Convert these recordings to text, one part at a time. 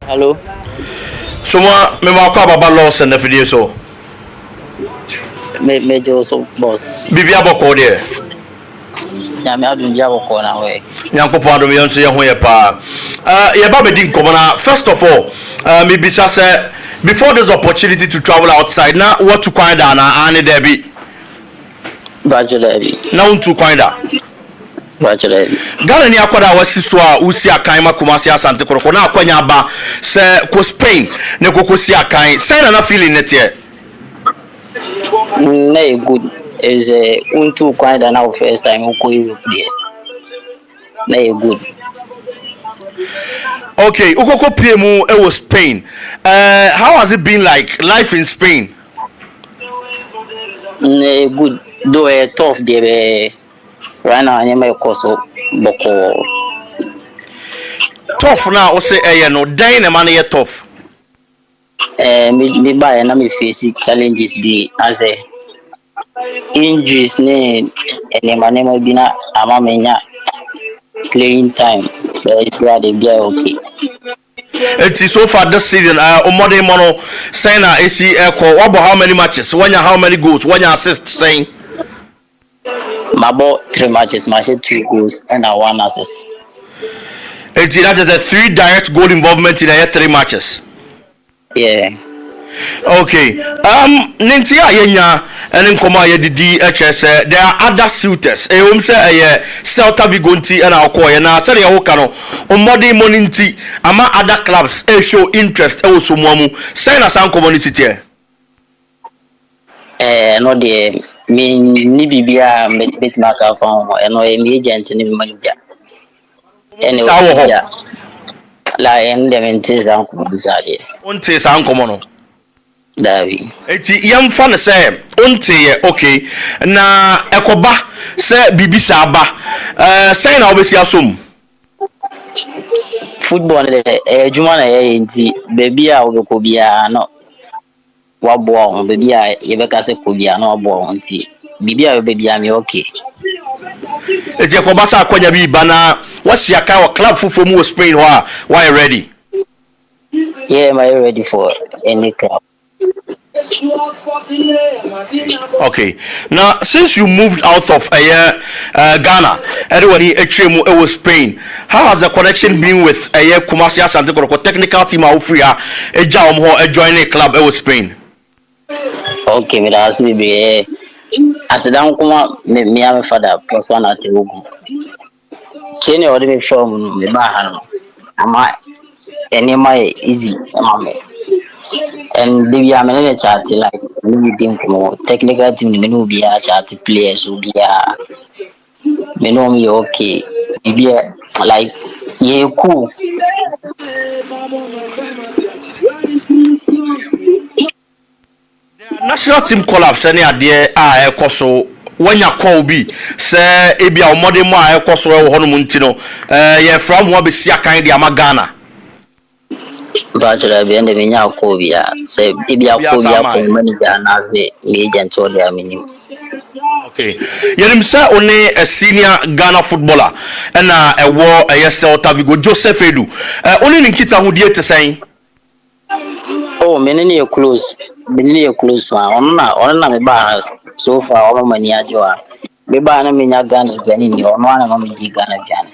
Hello. Somuah, me ma kwa baba loss and the video so. Major also boss. Bibi aboko there. Yeah, me adun dia woko na we. Nyankopon adom yonso ye ho ye pa. Ye ba be di nkomo na first of all, me bisa say before this opportunity to travel outside na what to find na ani there be. Bachelor. Na untu find da. Bachelor. Ghana ni akwada wasi so a usi akan makomasi Asante Kotoko na akwanya ba se ko Spain ne kokosi akan. Say na feeling net here. Na good is untu kwanda na first time uko Europe there. Na good. Okay, ukoko PMU it was Spain. How has it been like life in Spain? Na good. Though tough there right now any my course boko. Tough now, o say no dan na man ye tough. Me buy na me face challenges be as a injuries ne enema bi na ama menya playing time but it's where they be okay. It's so far this season, Omode Mono saying AC Echo, what about how many matches? When you how many goals? When you assist saying? My bought 3 matches, my 2 goals and 1 assist. That is a 3 direct goal involvement in a 3 matches. Yeah. Okay. Ninti yenya and nkoma ye didi HS there are other suitors. Say Celta Vigo nti and akoye na say ye woka no Omode Mono nti ama other clubs show interest e wo Somuah mu. Say na san community here. No the me ni bibia met maka from no me agent ni manager. Anyway, yeah. La end them in tis uncle Bizarre. Unti san komo no. Davi. Eti yamfa ne sɛ onte yɛ okay na ekoba sɛ bibi sa ba sɛ na obesi asom Football juma na yɛ nti baby a obeko bia no waboa on baby a yebeka se ko bia no waboa on nti bibi a baby a me okay. Eti ekoba sa akwanya bi ba na wasi aka wa club fufo mu Spain ho a why ready. Yeah, am I ready for any club? Okay. Now, since you moved out of Ghana, everybody actually it was Spain. How has the connection been with Kumasi Asante Kotoko technical team of Ufria? Join a club it was Spain. Okay, me that's me asedan kuma me am father plus one at Ugu. Kenya odi me from me ba ha no. Ama any my easy ama and they are many chat like me team from technical team me no be a chat players will be a me no me okay be like yeah cool. National team collapse any ade a ekoso wanya call bi say ebia omode mu a ekoso e wo hono nti no ye from ho be sia kan de ama Ghana Bachelor be and me nya ko bia say bia ko bia ko manager na say me agent or their minimum. okay yenim say only a senior Ghana footballer and a war a Celta Vigo Joseph Edu only nkita ho die te sen. Oh, many are close. Many are close to one. On me bars so far. All many are joa. Me ba na me nya Ghana Gani ni on one na me di Ghana Gani.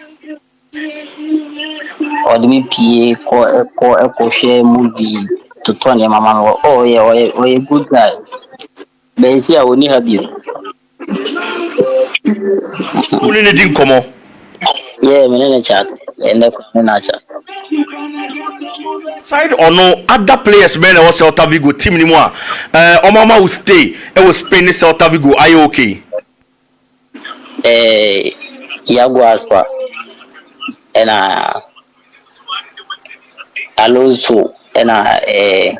Or me PA ko share movie to turn your mama. Oh yeah, oh a good guy. But you see, I only have you. Only ne din komo. Yeah, me na chat. And na chat. Side or no other players men or Celta Vigo team ni mo omama will stay e will Spain Celta Vigo are you okay? Iago Aspa and Alonso and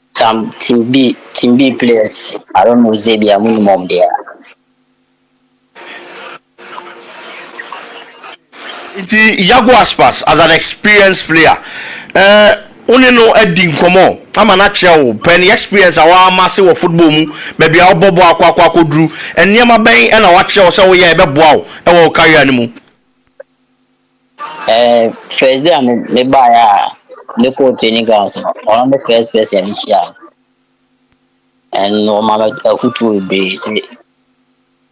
some team B players. I don't know Zebia minimum there. Inti Iago Aspas as an experienced player only no Eddie nkomo ama na chewo pen experience awa amase wo football mu baby a obobo akwa dru eniema ben na wa chewo se wo ye be boa e wo career ni mu First day me buy local training grounds. On the first person, and no mama football be say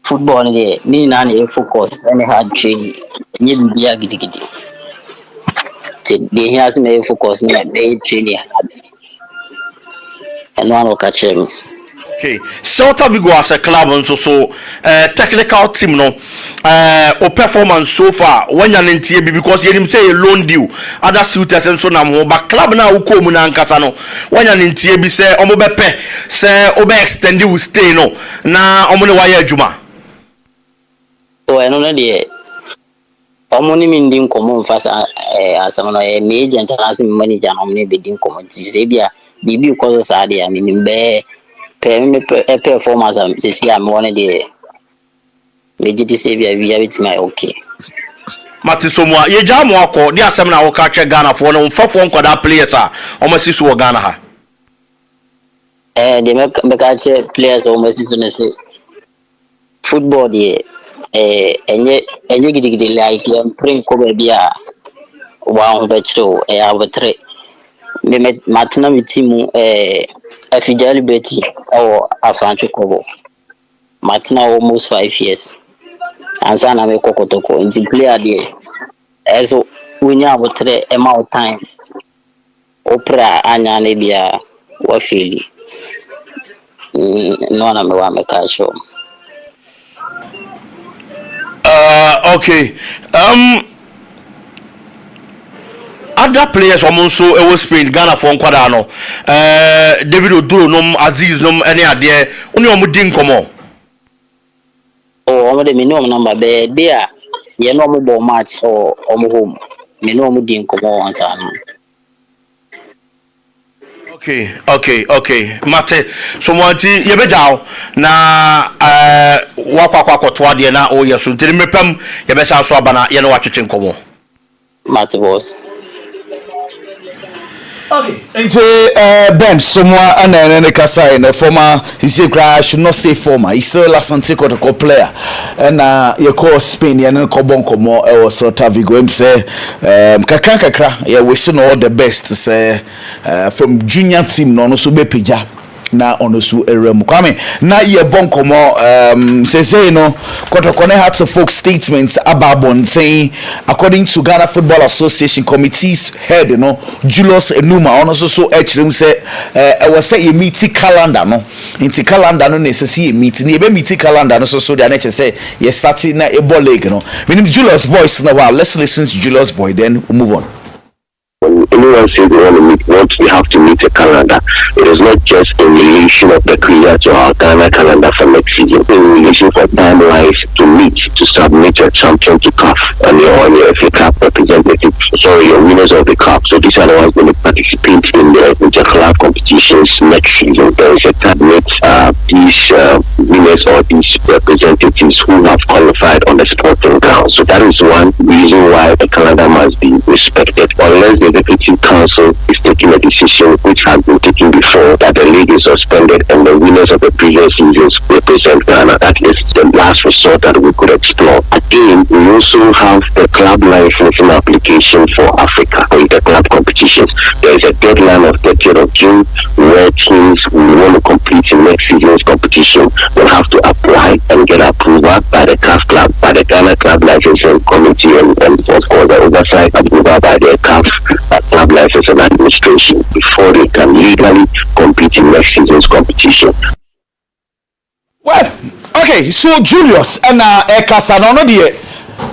football there. Me na na focus any hard training. Nye bibia gidigidi. They has me focus me training hard. And one will catch him. Okay, Celta Vigo as a club and so technical team no or performance so far when you're in TB because you say a loan deal other suitors and so now but club now who come na nkasa no when you're in TB say omo bepe say obe extend you stay no na omo ne wire adwuma. So I know the omoni mindin komo mfasa asama no me agent as manager na omni be din komo ti say bia bibi ko so sa dia me nimbe performance am say am one dey me gidi say bia we with my okay. Mati Somuah ye jam mo akọ di asem na wo ka che Ghana for no mfafo nkwada players a omo si so Ghana ha. They make catch players almost so say football dey enye gidi like print ko be bia wa ho be chiro abetre me matna mi team afijali beti or Asante Kotoko matna almost 5 years and sana me Kotoko in player there so we nya abetre amount time opera anya na bia wa feel no na me wa me ka show. Okay. Other players also ewo Spain Ghana for nkwada no David Oduro nom Aziz nom any ade oni omo din komo. Oh omo de me no number be there ye no omo ball match or omo home me no omo din komo ansa no. Okay. Mate Somuah ye bejaw na wakwa to ade na o yeso ntiri mepam ye be sha so abana ye no watwetwe komo. Mate boss. Okay. Into Ben Somuah and Kasa in the former he said should not say former. He's still Asante Kotoko player. And you call Spain and Kobon Komo or Celta Vigo him say kakra yeah wishing all the best to say from junior team no so be pija na onosu erem kwame na ye bon komo say no Kotoko had to folk statements about saying according to Ghana Football Association committee's head Julius Enuma onoso so echrim say I was say meeting calendar no into calendar no necessary meeting e be meeting calendar no so the next say ye starting na e ball league no meaning Julius voice now. Let's listen to Julius voice then we'll move on. When anyone says they want to meet, we have to meet a calendar. It is not just in relation of the career to our Ghana calendar for next season. In relation for timelines to meet, to submit a champion to CAF and your FA Cup representative, your winners of the CAF. So these are the ones going to participate in the interclub competitions next season. There is a cabinet, these winners or these representatives who have qualified on the sporting ground. So that is one reason why the calendar must be respected. Unless the Executive Council is taking a decision which has been taken before that the league is suspended and the winners of the previous seasons represent Ghana. That is the last resort that we could explore. Again, we also have the club licensing application for Africa for the club competitions. There is a deadline of 30th of June where teams who want to compete in next season's competition will have to apply and get approval by the CAF club, by the Ghana Club Licensing Committee and of course the oversight approval by the CAF club license and administration before they can legally compete in next season's competition. Well, okay, so Julius and Kasano no die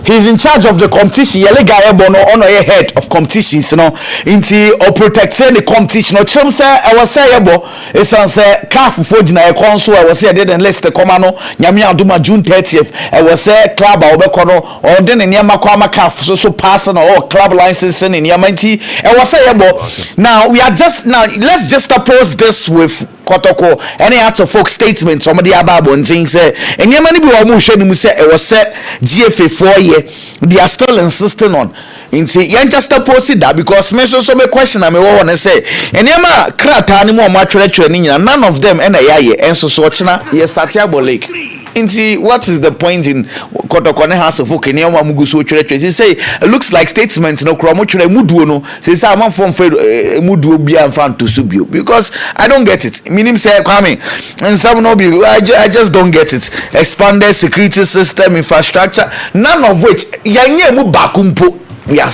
he's in charge of the competition. Yele guy bono ono ye head of competitions no inti or protecting the competition. No chum say I was say yebo esan say CAF for gina e konso I was say dey list come no nyame aduma June 30th I was say club a obekọ no or dey ne nyama kwa CAF so pass no or club licensing in yamanti I was say yebo. Now we are just now let's just oppose this with Kotoko any out of folk statements somebody about and saying say and yamani bi wa mu hwe ni mu say I was say GFA 4 year they are still insisting on inti yen just oppose that because me so me question am we want say and yama krata ni mo atwere ni nyina none of them and yaye enso so china ye start abo lake Inti, what is the point in Kotoko ne house of Okene ama muguso church? He say it looks like statements no kromo chere muduo no. Say say am from muduo bia am to subio because I don't get it. Meaning say Kwame and some no be I just don't get it. Expanded security system infrastructure, none of which yanye mu bakumpo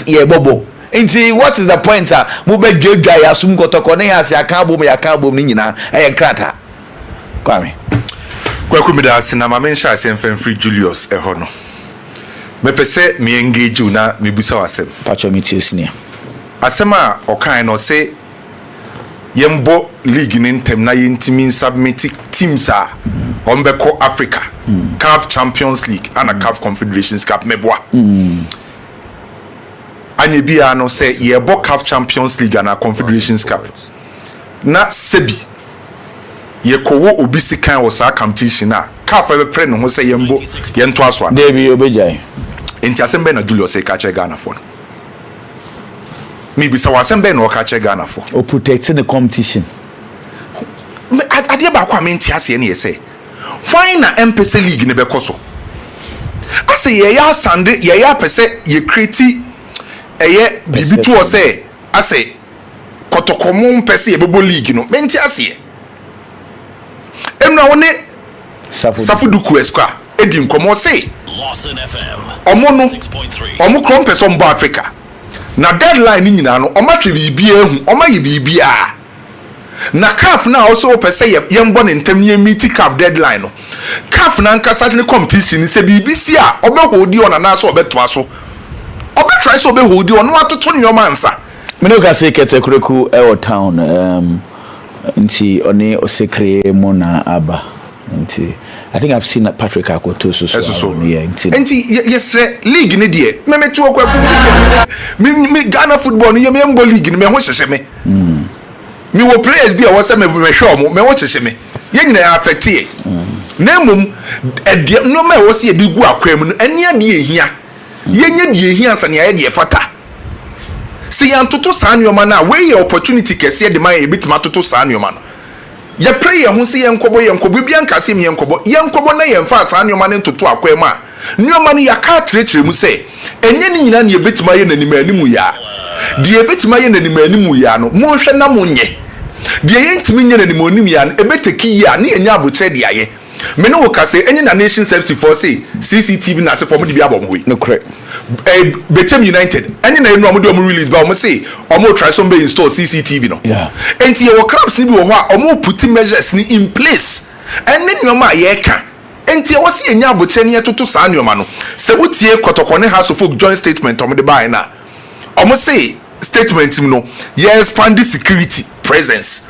ye bobo. Inti, what is the point sir? Mu be dwedwa ya sum Kotoko ne house ya kan bom ni nyina e krata. Kwame Kwakumida sinama mensha asem free Julius eho no. Mepese me engage na me busa wasem. Pacho meties ni. Asema okan no say yembo league ni ntem na yentimi submit teams a ombeko Africa. CAF Champions League and a CAF Confederations Cup meboa. Anye bia no say yebo CAF Champions League and a Confederations Cup. Na sebi yekowo obisi kan wo sa competition a CAF be pre no ho say yembo yento aso dey bi obejai enti asembe na Julius e ka che Ghana for no mi bisa wasembe na o ka che Ghana for o protect the competition ade ba kwa menti ase na yese why na MPC league ne be koso ase ye ya sande ye ya pese ye create eye bibitu o say ase Kotoko mo pese ye bebo league no menti ase emna woni safuduku esqa edi nkomo say omo no omo krom person bo Africa na deadline ni nyina no omo twe bibia hu omo ye bibia na CAF na also pese ye mbo ne ntam ye meet CAF deadline no CAF na nkasa ne competition se bibisi a obehodi ona na so obeto aso obetry so obehodi ono atoto nyoma nsa me no ka say ketekreku e town nti oni osekre mo na aba nti I think I've seen Patrick Akoto so yeah nti yes league ne de me metu okwaku me Ghana football no ye me mbo league ne me ho hyehye me me wo players bi a wo se me hwe omo me ho hyehye me ye nyina ya affect ye na mum e no me wo se e bi gu akwam no ene ade ehia ye nya de ehia sane ya de fata si yantoto saanioma na we ye opportunity kese de man e bitima toto saanioma no ye pray ye ho se ye nkobo bia nkase me ye nkobo na ye mfa saanioma ne toto akwam a nioma no yaka kirekire mu se enye ni nyina ne ye bitima ye nanim animu ya de ye bitima ye nanim animu ya no mo hwe na mo nye de ye ntimi nye nanim onim ya no ebeteki ya ne enya abotre de aye me no kase enye na nation service for say CCTV na se for mo de bi abom hoyi no correct Bechem United any na enu amudo release ba o say omo try some be install CCTV no yeah enti your clubs ni bi wo ho a omo put measures ni in place ene nyoma ye ka enti wo se enya aboche ne toto saa nyoma no se wotie Kotoko ne house of folk joint statement omo de buy na omo say statement no ye expand the security presence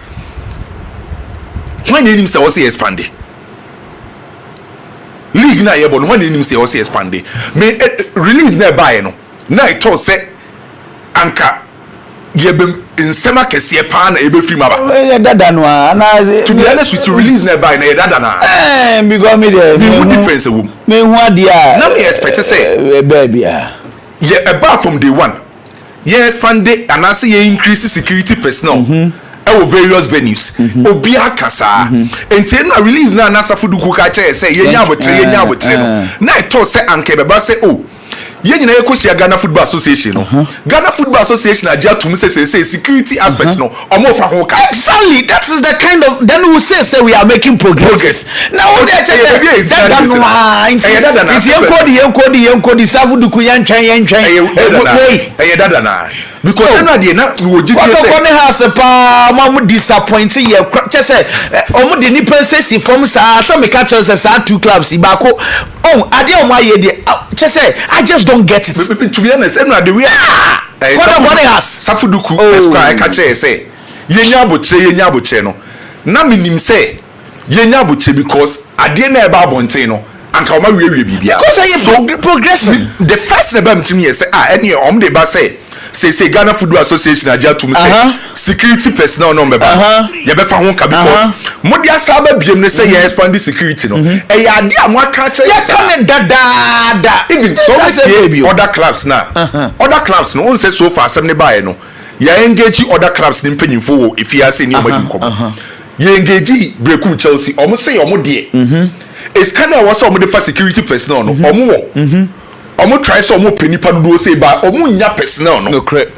when him say wo say expand league na yebo no when him say wo say expand me release na buy no na it all say anka yebem nsema kese pa na ebe free maba dada no na to be honest with you release na buy na dada na because me there me what difference e wo me hu ade a na me expect say baby a ye about from day one ye expand and I say ye increase security personnel various venues obi akasa enti na release na Safuduku ka che say ye nya abotre no na eto say anke beba say oh ye nyina ye kochia Ghana Football Association no Ghana Football Association aja tum say security aspect no omo fa ho ka exactly that is the kind of then we say we are making progress now we dey check that no it's yenkodi Safuduku yentwen dada na because na dey na we oji dey say Kotoko has pa mamu disappoint ye say omo de ni pensesi from sa me catch us say two clubs ibako ade omo aye dey say I just don't get it to be honest na the way Kotoko has Safuduku esquire catch say yenya abotre no na minim say yenya abotre because ade na eba abonten no anka o ma wiwe bibia because I progression the first na ba mtimi say ene omo de ba say Ghana Football Association aja tum say security personnel no meba ye be fa ho ka because modi asaba biem ne say ye expand the security no e ya ade a mo aka che yes come dada even so other clubs no on say so far 7 buy no ye engage other clubs ni mpanyimfo wo if you say ni o madi nkom ye engage Brekum Chelsea omo say omo de it's kind of what's some of the first security personnel no omo try so omo peni pa do say ba omo nya personnel no correct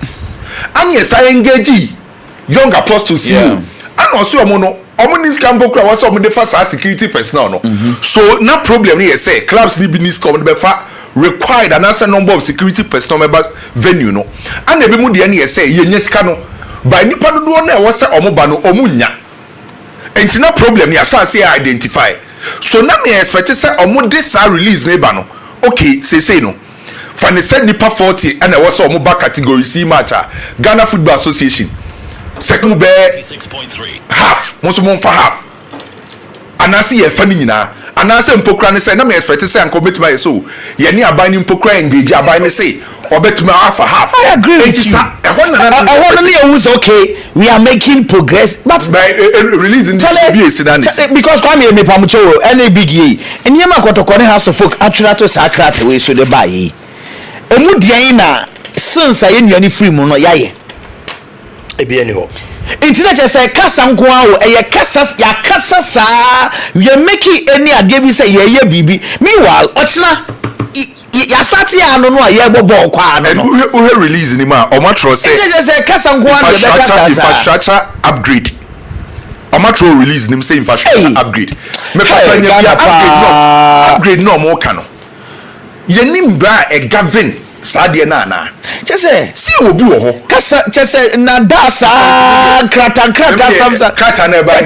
and yes I engage young apostles you and also omo nis can go kra what's some of the first security personnel no so no problem here say clubs need business come be fa required an answer number of security personnel members venue no and ebi mu de na say ye nya sika no by nipa do na e wo say omo ba no omo nya enti na problem ya sha say identify so na me expect say omo this release na ba no okay say no for the said nipa 40 and I was omo ba category C match Ghana Football Association second be 6.3 half most mo for half anase ye fa ni nyina anase mpokra ne say na me expect say anko betima so ye ni aban ni mpokra engage aban ne say obetima half. I agree with you. I want to use okay. We are making progress, but by releasing because kwame me pamucho any big ye. And yema Kotoko has a folk actually to sakrate we so the buy. Emu dia na since I any free mo no yaye. Ebi any ho. Internet say kasa nko awo eye kasa ya kasa sa we are making any ade bi say ye bibi. Meanwhile, ochina ya start ya no no ye bobo kwa no we release ni ma o matro say kasa nko an be kasa infrastructure upgrade o matro release ni say infrastructure upgrade me papa nya upgrade no mo ka no ye nim bra e govern sadie na chese si obi wo ho kasa chese na dasa krata samsa krata na ba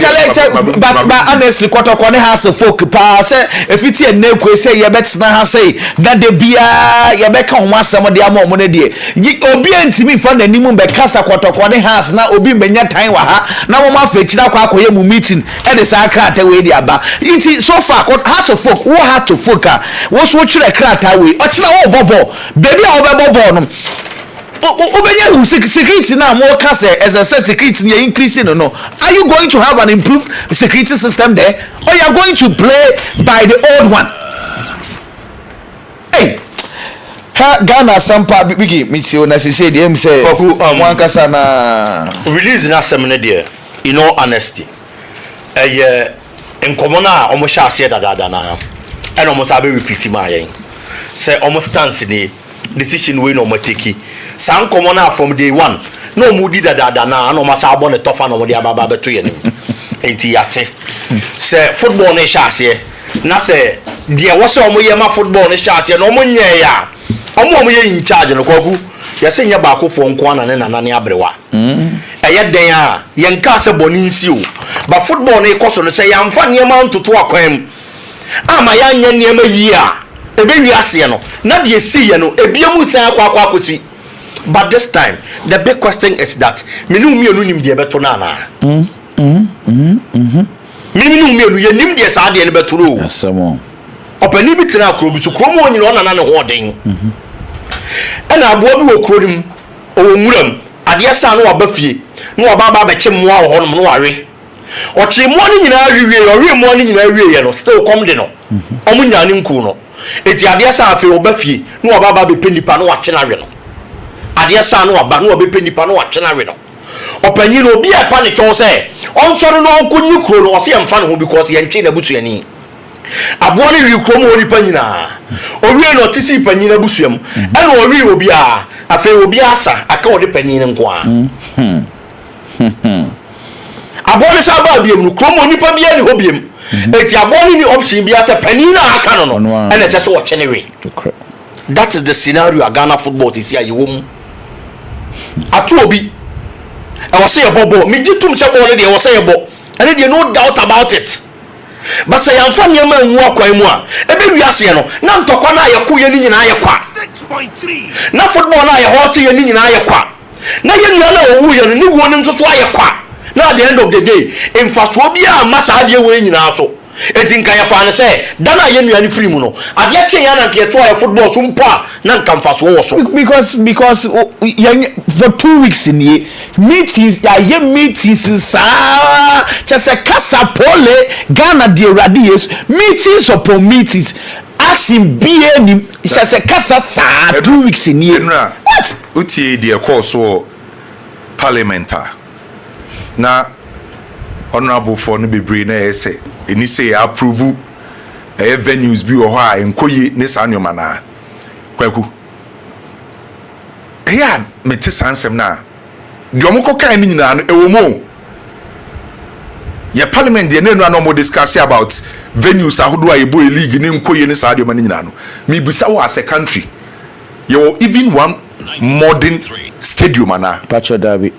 but honestly Kotoko ne has folk pa say efiti enekwe say ye betina ha say that de bia ye be ka ho asem de ama omo ne de obi antimi fa na nimu be kasa Kotoko ne has na obi menya tan wa ha na mo ma fa kira kwa akoye mu meeting e de sa krata we de aba iti so far heart of folk wo heart of folk wo so kire krata we o kira wo bobo baby a obebobo no obenya security na mo ka say as a security na increasing no are you going to have an improved security system there or you are going to play by the old one? Hey Ghana sampa bigi mitio na say dem say one kasa na release na semene there in all honesty enkomo na omo sha ase dada na and omo sabe repeat ma yen say omo stance ni decision we no mateki san komo na from day one no mu di dada na no ma sa abo ne tofa no mo di ababa beto ye nim enti yate say football ne sha ase na say de wo say omo ye ma football ne sha ase no omo nye ya omo ye in charge no kwaku ya say nya ba ko fo nko ana ne nana ne abrewa eye den a ye nka se boni nsi o ba football ne ikoso no say ya mfa ne ma ntoto akwam ama ya nya ne ma yi a ebe wi ase no na de si ye no ebiamu san akwa akosi but this time the big question is that menu mienu nim de beto na na menu mienu ye nim de sa de ne beto ro asemo opani bi tena akro bi so kro mo nyina na ne ho den ana abo bi wo kro nim o nwuram ade sa no aba fie no aba ba be kyem mo a ho no ware o kye mo ni nyina awiwie o wi mo ni nyina awiwie no still come de no o mu nya ni nku no eti ade sa afi oba fie no aba ba be penipa no wa kye na we no ade sa no aba no oba penipa no wa kye na we no opanyi no obi a pa ne chon say on sori no onko nyi kro no o se yemfa no ho because ye nche na butu ani abo ne wi kro mo oni panyina o wi no tisi panyina busuam e no o wi obi a afi obi asa aka o de panyina nko a abo ne sa ba biem no kro mo oni pa bia ni ho biem eti abo ne ni option bia se panyina aka no no e na se so o kye ne we that is the scenario Ghana football is here yewom atu obi e wo say bobo me gitum se ball de wo say bo and there no doubt about it but say am fa nyama nwu akwan mu a ebe wi ase no na ntokwa na ayeko ye ni nyina ayekwa 6.3 na football na ayehot ye ni nyina ayekwa na ye nyina na owu ye no ni wo ni ntoto ayekwa na at the end of the day in fact obi a masa ade we nyina so etinka ya fa ne say dana ye nua ni free mu no ade twe ya na nke to ya football so mpa na nka mfa so wo so because for 2 weeks in here meetings ya meetings sa just a kasa pole Ghana de radius meetings upon meetings action be any just a kasa sa 2 weeks in here what utie de course parliamentar na honorable for no be brain say any say approve venues bi wo ho a enkoyi ne saa nyoma na kwaku eya mete sansem na de omko kan ni nyina no ewo mo ye parliament de nenu ano mo discuss about venues ahodo a yebo league ni nkoyi ne saa de ma ni nyina no me bisa wo as a country you even one modern stadium ana Pacho Derby.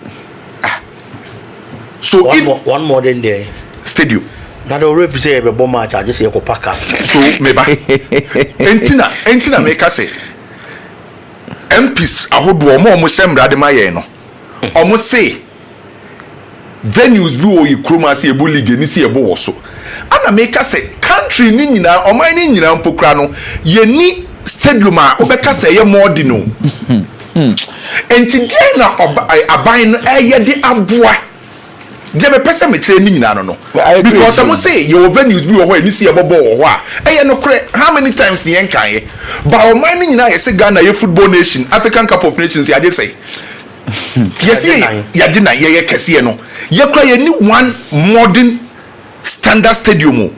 So one modern day stadium na the referee say be bomb match I just say ko pack up so meba entina make say MPs ahodo omo semra de maye no omo say venues bi wo yikroma say ebo league ni say ebo wo so ana make say country ni nyina oman ni nyina mpokra no ye ni stadium a obeka say ye modern no enti dey na aban no eye de aboa je be pese me kire ni nyina no because some say your venues bi wo ho ani si ebobo wo ho a eye no kure how many times ni en kan ye ba o man ni nyina ye se Ghana ye football nation African Cup of Nations ya je say yes ya je na ye kese no ye kura ye ni one modern standard stadium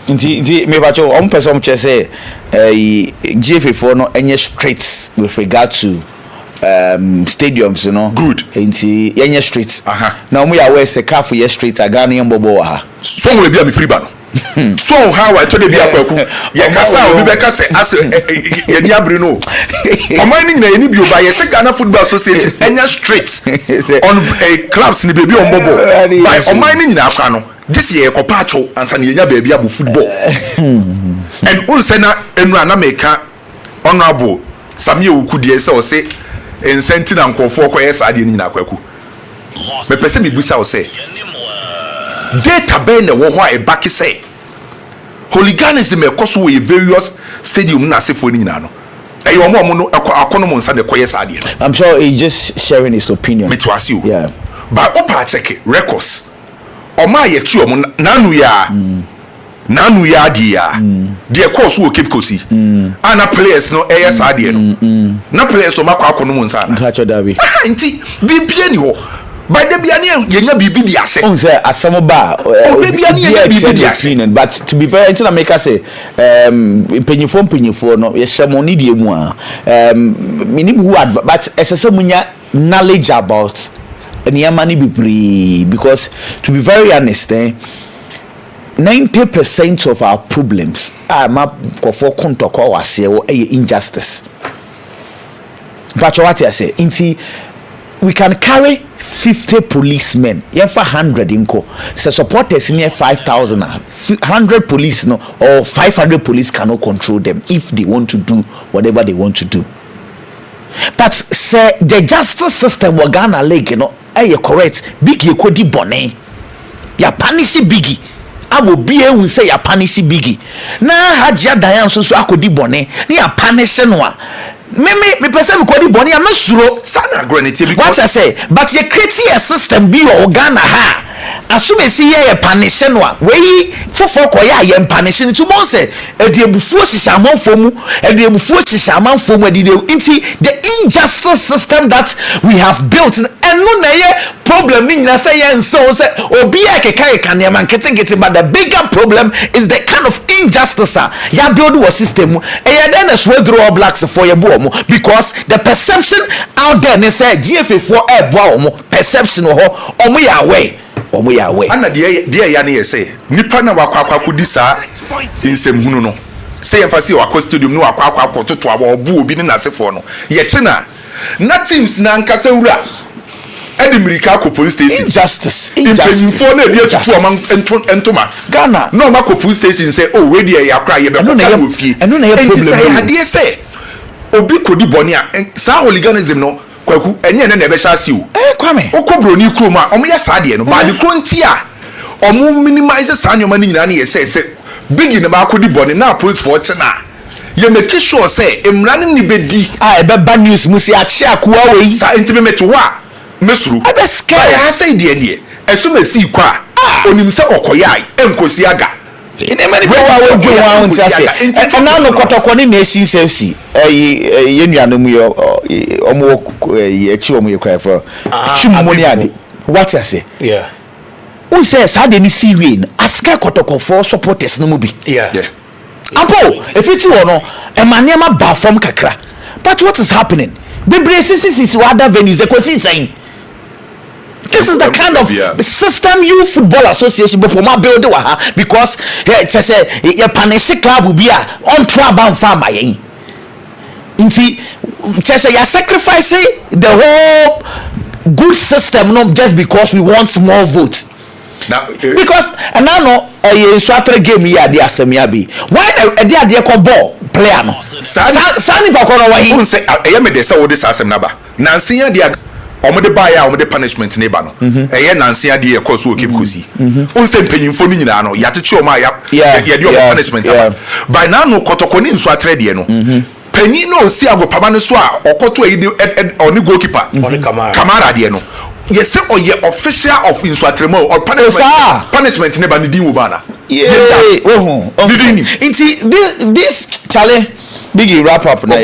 Inti me bacho on person che say GFA4 no enye straight with regard to stadiums, you know. Good. Inti yenye streets. Now we are where se kafu ye streets a Ghanaian bobo ha. So we be am free ban. So how I told you be akwaku. Ye kasa obi be kasa as ye ni abri no. Oman ni na ni bi oba ye se Ghana Football Association enya streets on clubs ni baby on bobo. By oman ni nyina akwa no. This year kopacho ansa ni enya baby abu football. And unse na enura na meka honorable Samia Ukudie se o se ensenti na nkofo koye saa de nyina akwaku me pese me busa o se data ben na wo ho a back say hooliganism ekoso we various stadium na sefo nyina no eyo omo no akono mo nsa de koye saa de I'm sure he's just sharing his opinion. me to ask you yeah but opa check records oma ye tu omo nanu ya nanu ya dia de course wo keep kosi ana players no AS ade no na players o makwa akono mu nsa na Pacho Derby nti bibia ni ho by the bia ni yenya bibi di ase on say asamo ba bibia ni yenya bibi di ase but to be fair until I make us say penyifo no ye shemo ni die mu a minim who but esese munya knowledge about eniyama ni bibri because to be very honest 90% of our problems are for Kotoko was injustice. But what I say, we can carry 50 policemen, yeah, for 100 inko. So supporters near 5,000, 100 police no, or 500 police cannot control them if they want to do whatever they want to do. But say the justice system was Ghana leg, you know, correct. Big you could bonnet, ya punish biggie. Abo bie hu say ya punish biggie na Hajia Dayan so akodi bone na ya punish no a me person me kodi bone ya mesuro sana granite because what I say but you create a system bi o Ghana ha asume si ye punish no a we fofo koya ye punish no to bon say ediebufuo hihya amanfo mu ediebufuo hihya amanfo mu inti the injustice system that we have built and no na ye problem ni na say yen so say obi akeka kan ya man ketekete but the bigger problem is the kind of injustice ya build our system e ya then as we draw blacks for your boy because the perception out there they say GFA4 boy perception ho omo ya way ana de ya na ye say nipa na wakwa kodi saa insem hunu no say emphasize wakwa stadium no wakwa toto abo obu obi ne nasefo no ye che na teams na nkasa wura Edmirika ko police station injustice for na dia tutu am entoma Ghana no ma ko police station say oh we dey yakra ye be ko ka wo fie eno na ye problem ade say obi kodi boni a sa hooliganism no kwaku enye na be sha si o kwame okobro ni krom a omo ye sa de no ba de kronti a omo minimize sa nyoma ni nyina na ye say big na ba kodi boni na police for chena ye make sure say emrane ni bedi e be bad news musi a chia kuwa we sa ntime meto ho a mesuru ebe scare ya say de esuma si kwa onim se okoyai enkosi aga ine mani ko wa odwe wa won ti ase na no Kotoko ni nation safety ye nuanom yo omo ye chi omo ye cry for chimoni ade what you say yeah who says how they see rain ask Kotoko for supporters no bi yeah Apo, if it's one, Emmanuel ba from kakra. But what is happening? The braces is other venues. They could see saying. This is the kind of system you football association before my build because just say your punish club will be on trouble farm. Just say you're sacrificing the whole good system not just because we want more votes. Now, because and now no a swatre game here the asemia be why the ball player no sani pa kono wa hi say e me dey say wo this asem naba nansia dia omo de buy omo de punishment ne ba no e nansia dia e cause wo keep kosi say mpanyimfo no nyina no ya teche o ma ya de o punishment by now no Kotoko ni swatre de no panyin no si agopama no so a okoto yi oni goalkeeper Kamara de no yes say oye official of insuatremo or punishment never need you bana this Charlie biggie wrap up now